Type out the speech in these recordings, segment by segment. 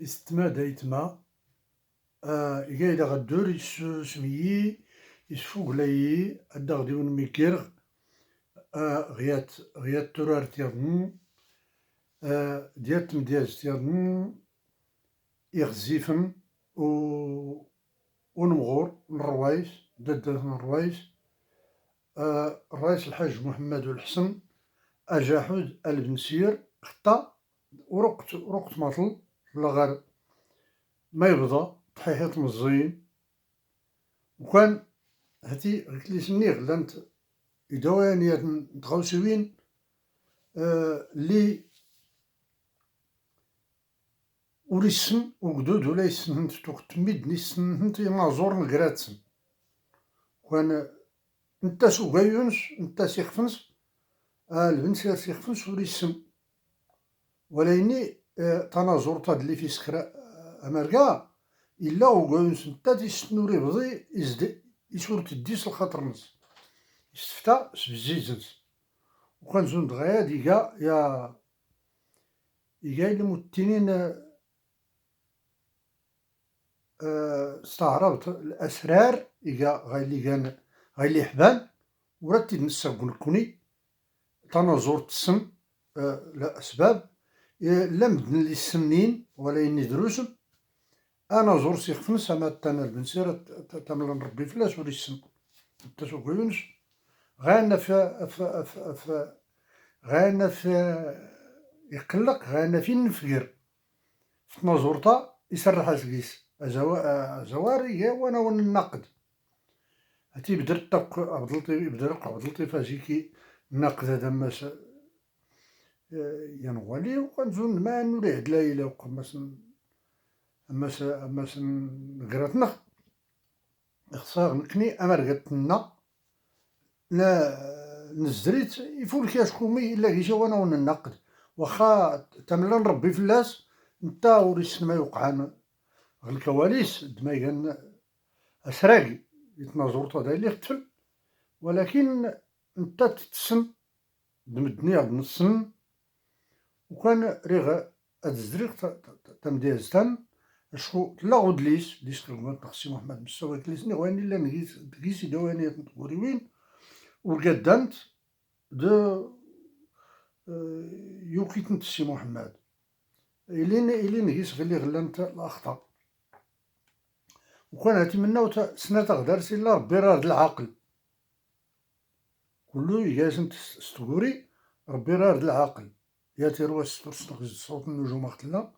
استماد يتما إيكايدا غدور سميي يسفوغلايي أدا غدي ونميكيرغ غيات تورار تيضن ديال تمدياز تيضن يغزيفن ونمغور الروايس دادات الروايس الرئيس الحاج محمد الحسن أجاحود البنسير خطا ورقت ماطل غير ما يبدا تحيحيط مزين وكان هاتي قلت سني غلانت إدوانيات نتغوسوين لي وليسن وقدود ولا يسن تميد نيسن ينازور نقراتسن كان نتا سوغايونس نتا سيخفنس البنسير سيخفنس وليسن وليني تنازور تاد اللي في سكرا أمريكا إلا وغايونس نتا تيسنوري بضي يسور تديس الخاطر نس يستفتا سبزيزنس وكان زون دغيا ديكا يا المتنين استعرضت الأسرار إيكا غايلي حبان وراتي نسا كوني تنازور تسن لأسباب لم دن لي السنين ولا يني دروسم أنا زور سيخفنس أما تانا البنسيرة تملا نربي فلاس ولي السن تسوق يونس غانا غانا يقلق غانا فين نفقر في تنازورتا يسرح أزقيس زواري هي وانا وننقد هاتي بدرت عبدلطي فازيكي نقد هذا ماس ينغولي وكنزون ما نولي عد لايلة وقماس أماس نقراتنا اخصار نكني أمرقتنا لا نزريت يفول كاش كومي إلا كيشا وانا وننقد واخا تملا نربي فلاس نتا وريس ما يوقعان الكواليس دمايقان أسراقي يتنازورتو هذا اللي قتل ولكن نتا تتسن دمدني عاد نصن وكان ريغ هاد الزريق تمديزتان اشكو تلا غودليس ديس كلمات تقسي محمد مستوى كليسني غواني لا نقيس دواني تنقوري وين وقدمت دو يوكيت نتسي محمد إلي نقيس غلي غلانت الأخطاء وكان هاتي منا سنة غدار سي الله ربي راه العاقل كلو يجازم تستغوري ربي راه العاقل يا تيروا سترسنق صوت النجوم اختنا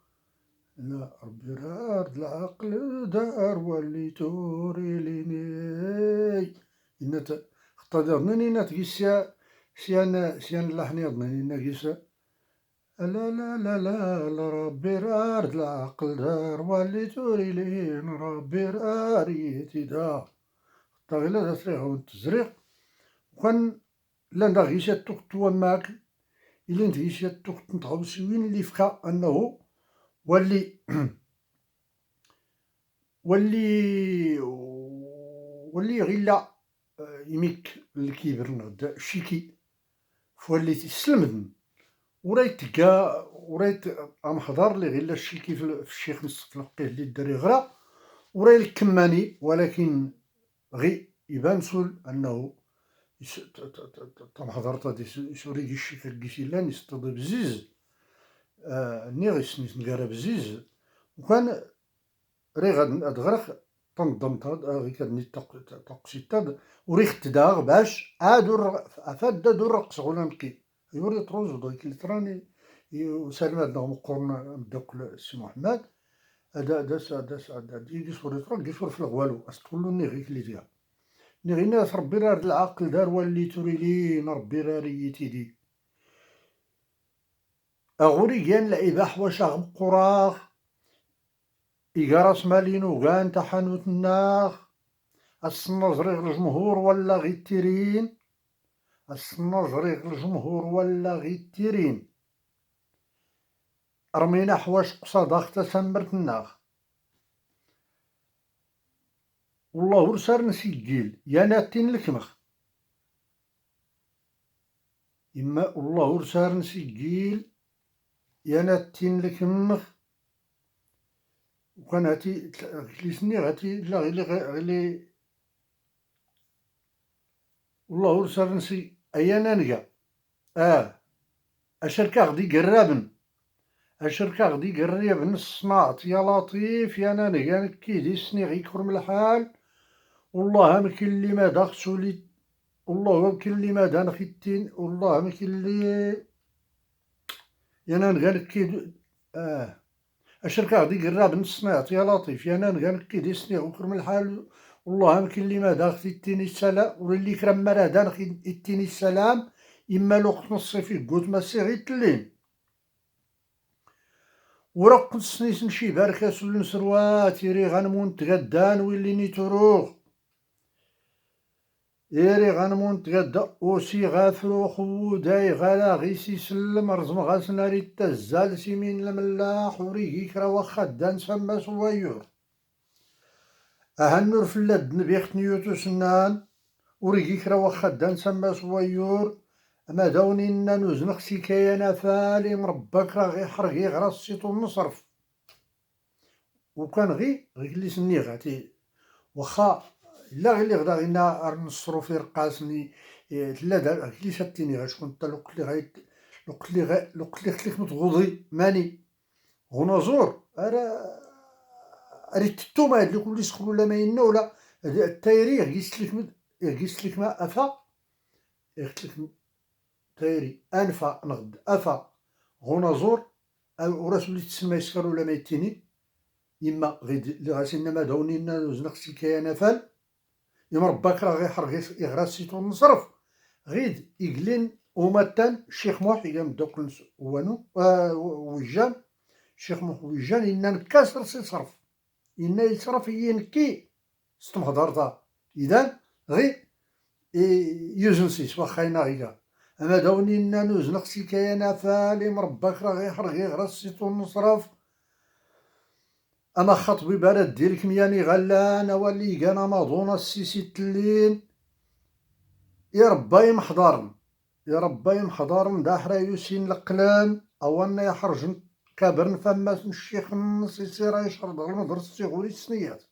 لا ربي راه العاقل دار ولي توري ليني إنت خطا نينا تقيسيا سيان لحني ضنينا قيسا لا لا لا لا ربي راه العقل دار ولي توري لين ربي راه ريتي دا طاغيلا دا سريغ ونتزريغ وكان لا نغيشا توقت وماك إلا نتغيشا توقت نتغوسوين اللي فكا أنه ولي غيلا يميك الكيبر نغدا شيكي فوليت يسلمدن وريت أمحضر لي غيلا الشيكي في الشيخ نصف نقيه اللي داري غرا وراي الكماني ولكن غي يبان سول أنه تمحضرت هادي سوري الشيخ الكيسيلان يستضي بزيز نيغيس نقارا بزيز وكان ري غاد غرق تنظمت غي كادني تقسيتاد وريخت داغ باش افاد دور رقص غولانكي يوري تروز وداك اللي تراني وسالم عندنا مقرن مداك السي محمد هذا داس دي صوري تران دي صور في الغوالو استقولو نيغي كلي ديال نيغي ناس ربي راه العقل دار ولي توري لي ربي راه ريتي دي اغوري كان لعيبه حواش مقراغ إيكاراس مالينو كان تحانوت الناغ السنزريغ الجمهور ولا غي التيرين السنزريغ الجمهور ولا غي التيرين رمينا حواش قصاد اختا سمرت الناغ والله ورسار نسيجيل يا ناتين الكمخ إما والله ورسار نسيجيل يا ناتين الكمخ وكان هاتي كليسني غاتي لا غيلي والله ورسال نسي أيانا نلقى أشركة غدي قرابن أشركة غدي قرابن الصناعت يا لطيف يا نانقا كيدي سني غيكرم الحال والله ما كاين اللي ما داخسو لي والله ما كاين اللي ما دان خيتين والله ما كاين اللي يا نانقا كيد الشركة غادي قراب نصنعت يا لطيف يا نانقا كيدي سني غيكرم الحال والله ما كاين اللي ما داخ يتيني السلام واللي كرم مرا دان يتيني السلام إما الوقت نصي فيه قلت ما سي غي تلين ورق سنيس نشي باركة سول نسروات يري غنمون تغدان ويليني تروخ يري غنمون تغدا اوسي غافرو خو داي غالا غيسي سلم رزم غاسناري تزال سيمين الملاح وريقي كرا واخا دان سما صويور أهنور في اللد نبيخت نيوتو سنان وريقي كرا واخا دان سما صويور أما داوني نوزنخ سيكايا فالي مرباك راه غي حرقي غرا السيطو نصرف وكان غي اللي سني غاتي واخا لا غير اللي غدا غينا نصرو في رقاسني لا دار كلي شاتيني غاشكون انت لو قلت لي خليك متغوضي ماني غنازور اري تتوما هاد كل يسخلو لا ما ينا ولا التايري غيس لك ما افا يختلك تايري انفا نغد افا غنازور وراسو اللي تسمى يسكر ولا ما يتيني يما غيد غاسينا ما داونينا وزنقسي كيانا فال يما رباك راه غيحرق يغرى سيتو نصرف غيد يقلين ومتان الشيخ موح يقام دوك وانو وجان الشيخ موح وجان إنا نكاسر سي صرف إنا يصرف ينكي ستمهدرتا إذا غي يوزن سيس واخا يناغيكا أما داوني إنا نوزنق سي كيانا فالي مرباك راه غيحرق يغرى سيتو نصرف أما خطبي بارد ديرك مياني غلان ولي كان ماضونا السيسي تلين يا رباي محضارن يا رباي محضارن داحرا يوسين القلان أولنا يحرجن كابرن فماس الشيخ النصيصي راه يشرب المدرسة غوري السنيات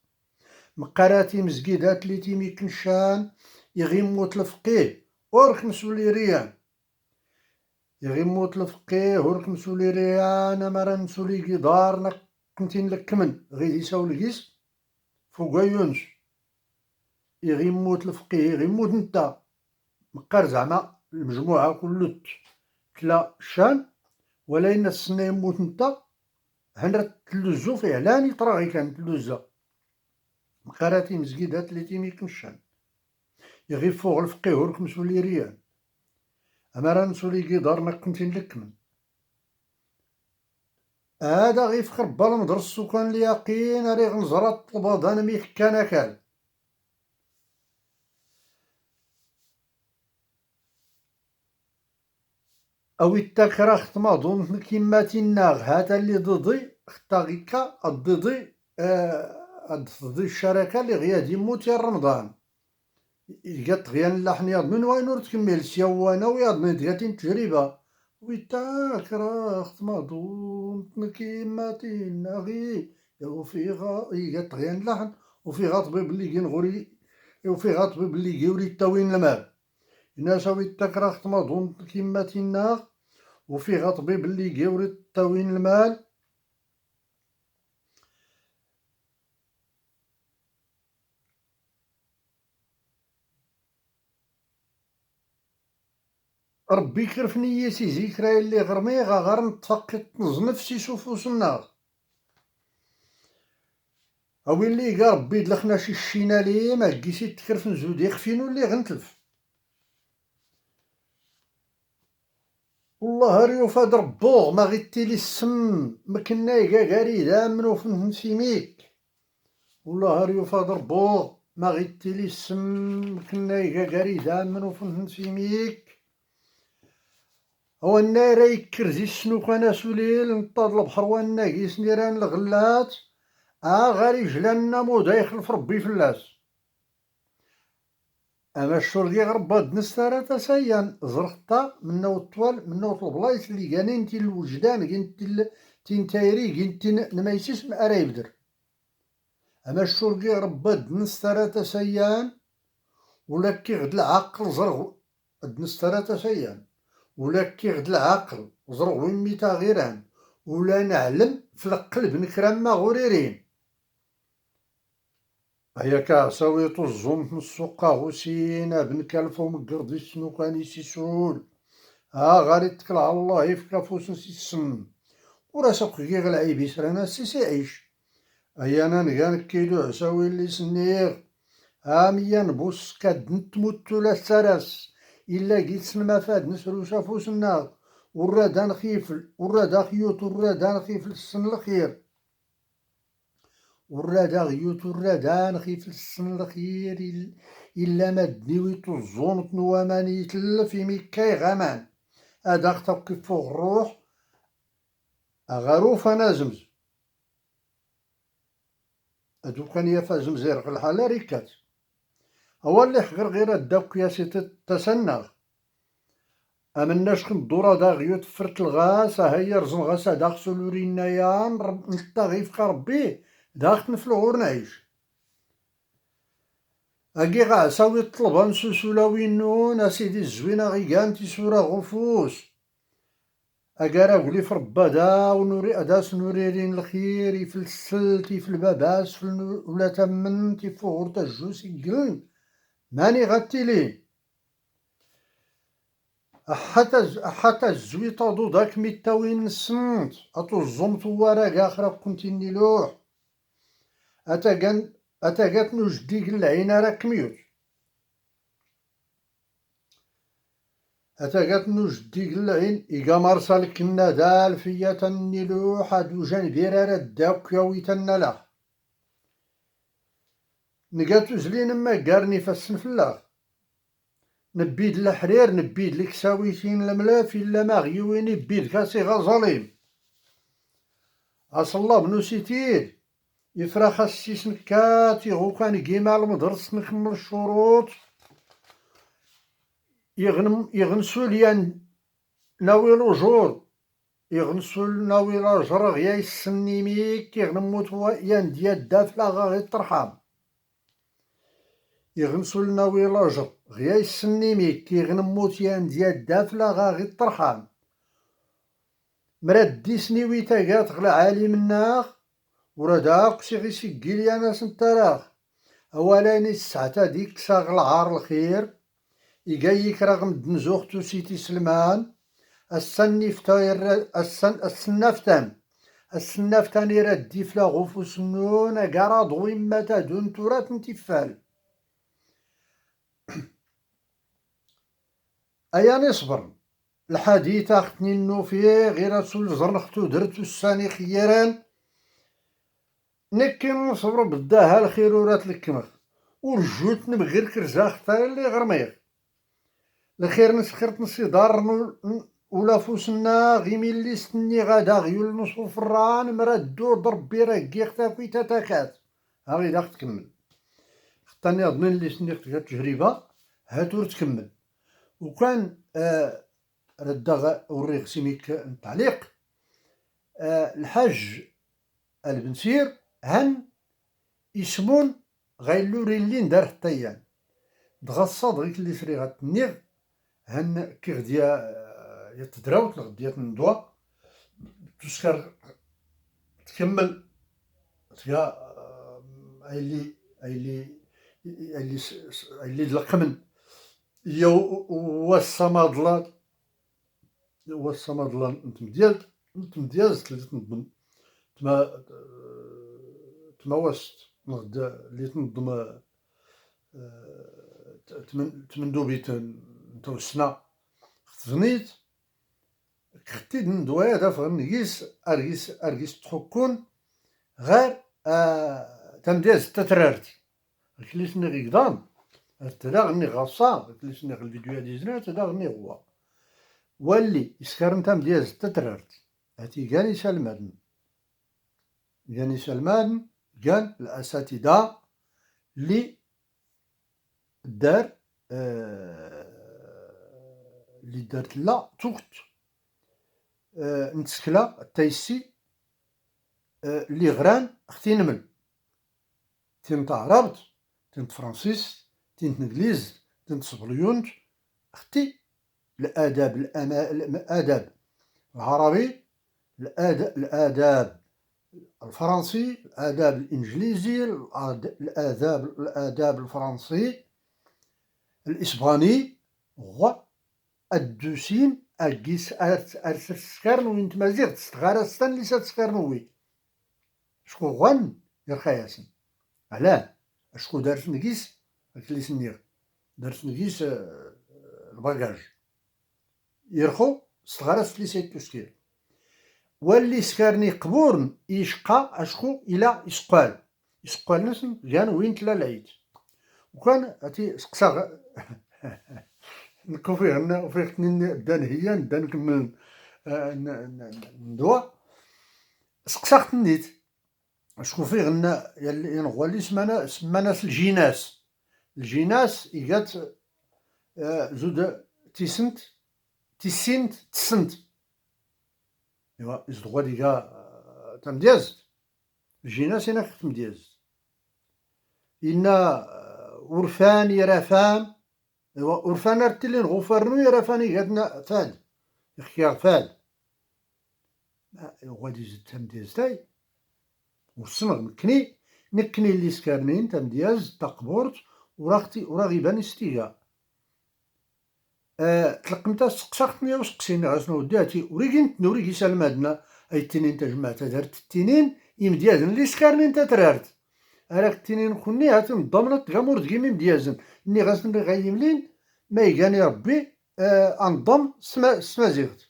مقاراتي مزقيدات لي تيمي كنشان يغيموت الفقيه ورك مسولي ريان يغيموت الفقيه ورك مسولي ريان مرا مسولي قدارنا كنتين لكمن غير يساو الكيس فوقا يونس يغيموت الفقيه يغيموت نتا مقار زعما المجموعة كلت كلا شان ولا إن السنة يموت نتا هنا تلوزو في إعلاني طراغي كان تلوزا مقاراتي مزقيدات اللي تيمي كنشان يغيب فوق الفقيه ورك مسولي ريان أما راه نسولي قدارنا كنتين لكمن هذا غيفخر بالمدرس وكان اليقين راه غنزرط البضان ميك كان كال او التكره ختما ظن كيما تيناغ هذا اللي ضدي اختاغيكا الضدي ضدي الشركه اللي غيا يموت يا رمضان لقات غيان اللحن ياض من وين تكمل سيوانا وياض دياتين تجربه ويتاكره ختما ظن كيما تيناغي وفيغا يقات غيان اللحن وفيغا طبيب اللي كينغوري وفيغا طبيب اللي كيوري التاوين المال الناس ويتاكره ختما ظن كيما تيناغ وفيها طبيب اللي يقاوري تاوين المال ربي يكرف نيتي ذكرى اللي غرميغا غير نتفقد نفسي سوفوس النار او اللي قا ربي دلخنا شي الشينالي ما كيسي تكرف نزود يخفينو اللي غنتلف والله ريو فاد ربوغ ما غيتيلي السم ما كنا غاري دامنو فيميك والله ريو فاد ربوغ ما غيتيلي السم ما كنا غاري دامنو فيميك هو النار يكرزي شنو كان سوليل نطاد البحر وانا كيس نيران الغلات غاري جلانا مودا يخلف ربي فلاس اما الشرقي غرباد نستارا تسيان زرقطا منو الطوال منو البلايص اللي كانين تي الوجدان كين تين تايري كين تين نمايسيس ارا يبدر أما الشرقي ربى دنس 3 أيام ولا كي غد العقل زرغ دنس 3 أيام ولا كي غد العقل زرغ وين ميتا غيران ولا نعلم في القلب نكرم غوريرين هيا كاساوي طزوم في السوق غوسينا بن كالفو مقردي شنو كان يسيسول غادي تكل على الله يفك فوس نسيسم ورا سوق كي غلعيب يسرانا سيسي عيش هيا انا نكان كيلو عساوي اللي سنيغ ميا نبوس كاد نتموت ولا سرس إلا قيت سنما فاد نسرو شافوسنا ورا دا نخيفل ورا دا خيوط ورا دا نخيفل السن الخير ورا دا غيوت ورا دا نخيفل السن الخير إلا ما دنيويت الزون تنواماني يتلف يميكاي غامان هذا خطب كيف فوق الروح أغاروف أنا زمز هادو كان يافا زمزير في الحالة ريكات هو اللي حقر غير الدوك ياسي تسنغ أمناش كندورا دا غيوت فرت الغاس هيا رزن غاسا دا خسولورينا يا نطاغي في ربي دا نفلو غور نعيش أكي غاساوي طلبان سوسولا وينون أسيدي الزوينة غيقان تيسورا غفوس أكارا قولي في ربا دا ونوري أداس نوريرين الخير في السل في الباباس ولا تمن تيفوغور تجوس يقلن ماني غاتيلين حتى الزويطة دو داك ميتاوين السنت أتو الزمت ورا آخر كنت نلوح أتاقات نجديق العين راك ميوت أتاقات نجديق العين إيقا مرسال كنا دال فيا تنلوح هادو جانبير رداك ياوي تنلا نقاتو زلين ما قارني فالسن فلاغ نبيد الحرير نبيد الكساويتين الملاف إلا ما غيوين نبيد كاسي غزاليم الله بنو سيتير يفرخ السيس نكات يغو كان كيما المدرس نكمل الشروط يغنسو ليان ناوي الأجور يغنسو ناوي الأجر غيا يسني ميك يغنموت يان ديال دافلا غا يطرحام يغنسو ناوي الأجر غيا يسني ميك يغنموت يان ديال دافلا غا يطرحام مراد ديسني ويتاقات غلا عالي مناغ ورا داك شي غي سيكيلي انا سنتراغ اوالاني الساعة ديك ساغ العار الخير يقايك رغم دنزوختو سيتي سلمان السنافتان يراد ديفلا غوفو سنون اقارا ضوي ماتا دون تورات نتفال ايا نصبر الحديث اختني النوفي غير رسول زرنختو درتو الساني خيران نكي نصبر بداها الخير ورات الكمر ورجوت نبغير كرزا اختار اللي غرميغ الخير نسخرت نصي دار ولا فوسنا غيمي اللي سني غادا غيول نصو فران مردو ضربي راكي اختاكوي تاتاكات هاغي داك تكمل خطاني اظن اللي سني تجربة هاتور تكمل وكان ردا وريغ سيميك التعليق الحاج البنسير هن يسمون غيلوري اللي ندار حتى دغصاد غيك اللي سري غتنيغ هن كي غديا يتدراوت غديا ندوا تسكر تكمل تيا اللي دلقمن يو والصمادلان نتمديال تنظم تما وسط نغدا اللي تنظم تمندوبيت نتوسنا خزنيت كختي ندوي هذا فغنقيس ارقيس تحكون غير تمديز تترارتي كلي سني غيقدام تدا غني غاصا كلي سني الفيديو هادي زنات تدا غني هو واللي يسكر نتا مديز تترارتي هاتي كاني سلمان كان الاساتذه اللي دار اللي دارت لا توخت نتسكلا التايسي اللي غران اختي نمل تين تعربت، تين فرانسيس، تين انجليز، تين صبليونت. اختي الاداب الاداب العربي، الاداب الفرنسي، الاداب الانجليزي، الاداب الفرنسي، الاسباني، هو الدوسين اجيس ارسكارنوين تمازيغ تستغارستان ليس تسكارنوي. شكون غن يرخياسن علاه اشكو دارت نقيس اللي سنيغ دارت نقيس الباكاج يرخو استغارست لي سيت تسكير واللي سكارني قبورن يشقى اشكو الى يسقال نسن جان وين تلا العيد وكان اتي سقسا نكون فيه تنين دان هي ندان نكمل ندوا سقساخت نيت اشكو فيه غنا ينغوا اللي سماناس الجيناس إيجات زود تيسنت تسنت إيوا إزدغوا ديكا تمدياز الجيناس هنا تمدياز إنا ورفان يرافان إيوا ورفان رتلين غفرنو يرافان إيجاتنا فاد يخيار فاد إيوا ديز تمدياز تاي والصنغ نكني اللي سكارنين تمدياز تقبورت وراغي يبان ستيغا تلقمتا سقساختني وسقسيني غاسنو وداتي وريكي نوريكي سالمادنا اي التنين تجمعت دارت التنين يمديازن اللي سكارنين تترارت راك التنين خني هاتم ضمنت غامور كيمي مديازن ني غاسن غايملين ما يقاني ربي انضم سمازيغت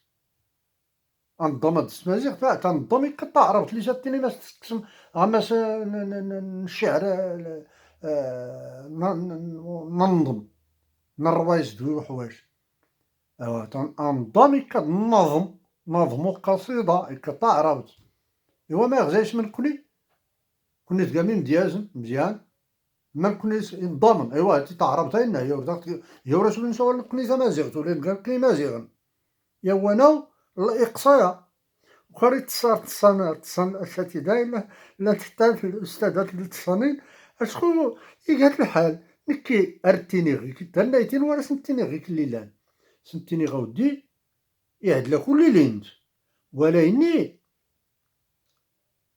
انضمت سمازيغت تنضم يقطع عرفت لي جات التنين ما تقسم غماس الشعر ننظم نروايز دوي وحوايج ايوا تنظم كنظم نظمو قصيدة كتعرض ايوا ما يغزايش من كوني تقامي مزيان ما كونيش نضمن ايوا تعربت هنا هي رسول نسوى كوني تمازيغت ولا كوني مازيغن ايوا انا الاقصاء وخري تصان اشاتي دايما لا تحتاج الاستاذات للتصانين اشكو يقات الحال نكي ارتيني غيك تنايتين ولا سنتيني غيك الليلان سنتيني غودي يعدلا كل لينت ولا اني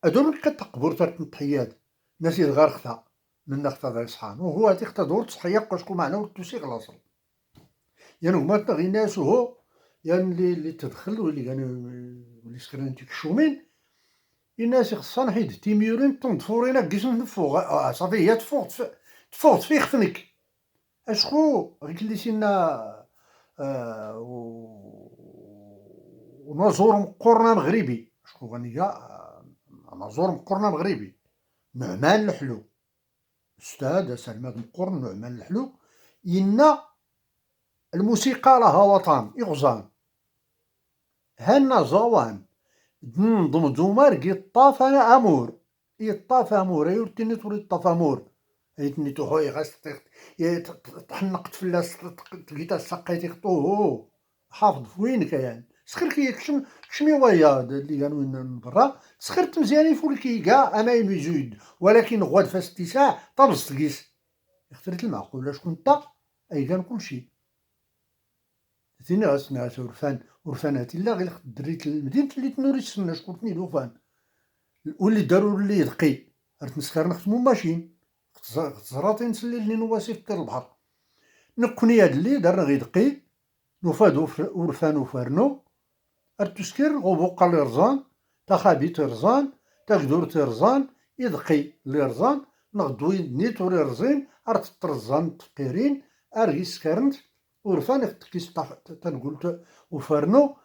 ادون كتقبر ترك التحيات ناس يدغار خطا من نخطا ذا صحان وهو تيختا دور تصحيا قشكو معنا وتوسيق الاصل يعني هما تغي ناس وهو يعني اللي تدخل واللي كانوا اللي سكرين تيكشومين الناس خصها حيد تيميورين تنضفورينا كيسن تفوق صافي هي تفوق فيه خفنك اشكو غيك اللي سينا ونزور مقرنا مغربي شكون غنيا نزور مقرنا مغربي نعمان الحلو استاذ سلمى مقرن نعمان الحلو إن الموسيقى لها وطن يغزان هنا زوان نضم دومار يطاف انا امور يطاف امور يورتني تولي طاف امور ايتني توهي غاس تحنقت فلاس تلقيت سقيتي طوهو حافظ فوينك يعني سخر كشمي ويا اللي كانوا من برا سخرت مزيان يفولكي كاع انا يميزود ولكن غواد فاس اتساع طبز تقيس اخترت المعقول شكون انت اي كان كلشي ثاني غاسنا ورفانات الا غير دريت المدينة اللي تنوري تسنى شكون الوفان واللي داروا اللي يدقي رت نسكر نختمو ماشين زراطين نسلي اللي نواسي في البحر نكوني هاد اللي دارنا غير دقي نوفاد ورفان وفارنو ارتسكر غوبوقا لرزان تخابي ترزان تقدور ترزان يدقي لرزان نغدوي نيتو رزين ارت ترزان تقيرين اريسكرنت ورفان اختكيس تنقول وفرنو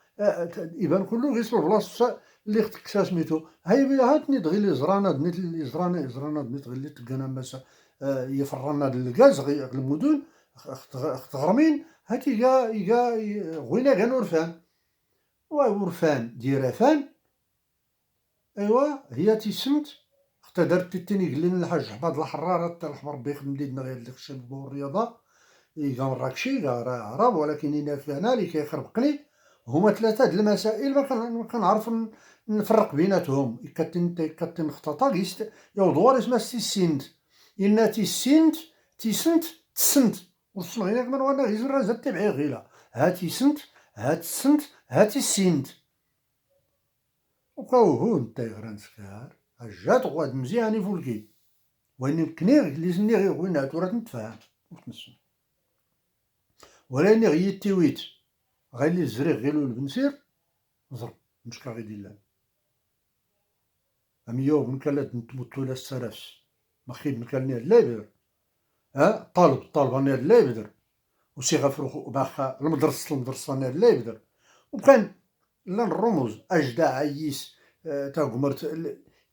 يبان كله غير بلاصه اللي اختكسا سميتو هاي هاتني دغي لي زرانا دنيت لي زرانا دنيت غير اللي تلقانا ماس يفرنا الكاز غير المدن اختغرمين هاتي يا غوينا كان ورفان ورفان ديرافان ايوا هي تيسمت اختها دارت تيني قال لنا الحاج حماد الحراره الحمر ربي يخدم لينا غير داك الشيء والرياضه كان راكشي راه عرب ولكن انا فانا اللي كيخربقني هما ثلاثه د المسائل ما كنعرف نفرق بيناتهم كتنخططا يا دوار اسمها سيسينت إن تيسنت تيسنت تسنت وصل غير من وانا غير زرا زاد تبعي غيلا ها تيسنت ها تسنت ها تيسنت وبقاو هون تايغران سكار جات غواد مزيان يفولكي وين كنيغ اللي زني غير وين عتورات نتفاهم وتنسو ولا إني غير تيويت غير اللي الزريغ غير البنسير ضرب مشكا غير ديال أميوب نكالات نتموتو لا السرس مخيب نكالني لا يبدر طالب أنا لا يبدر وسي غفروخ باخا المدرسة أنا لا يبدر وكان لا الرموز أجدع عيس تا قمرت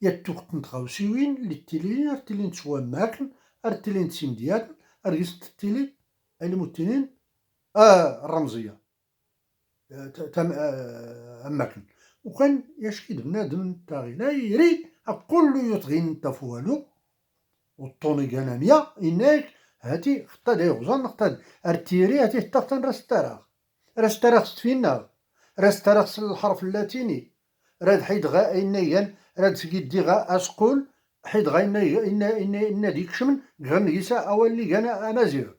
يتوقت نتغاو سيوين اللي التيلين ارتيلين تسوا ماكن ارتيلين تسيمديات اريست التيلي المتنين الرمزية تم أماكن وكان يشكيد بنادم تاغي لا يري كل يطغين نتا فوالو والطوني كانانيا إناك هاتي خطا دايغوزان خطا ارتيري هاتي تاختن راس تراغ ستفينا راس تراغ الحرف اللاتيني راد حيد غا إنيان راد سكيدي غا أسقول حيد غا إنا ديك شمن غير نقيسا أولي كان أمازيغ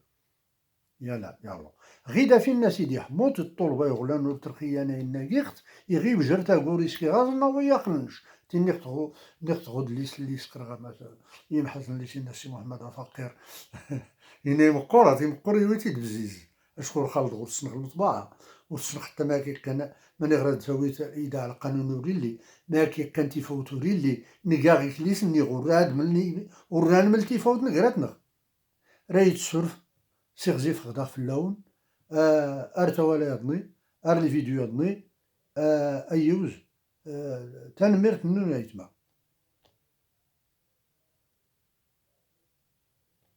يلا غيدا فينا سيدي حموت الطلبة يغلان الترخية أنا إنا كيخت يغيب جرتا كوريسكي غازنا وياقنش نيختغو دليس اللي سكرغا مثلا يمحسن لي سينا سي محمد فقير إنا مقورة تيمقور يويتي دبزيز أشكر خالد غوصنغ المطبعة وصنغ حتى ما كي كان ماني غراد سويت إيدا على القانون ريلي ما كي كان تيفوتو ريلي نكاغي كليس ني غراد ملني وران مل تيفوت نكراتنا رايت السرف سي غزيف غدا في اللون ارتوالي يضني ار الفيديو يضني ايوز تنمرت نونايتما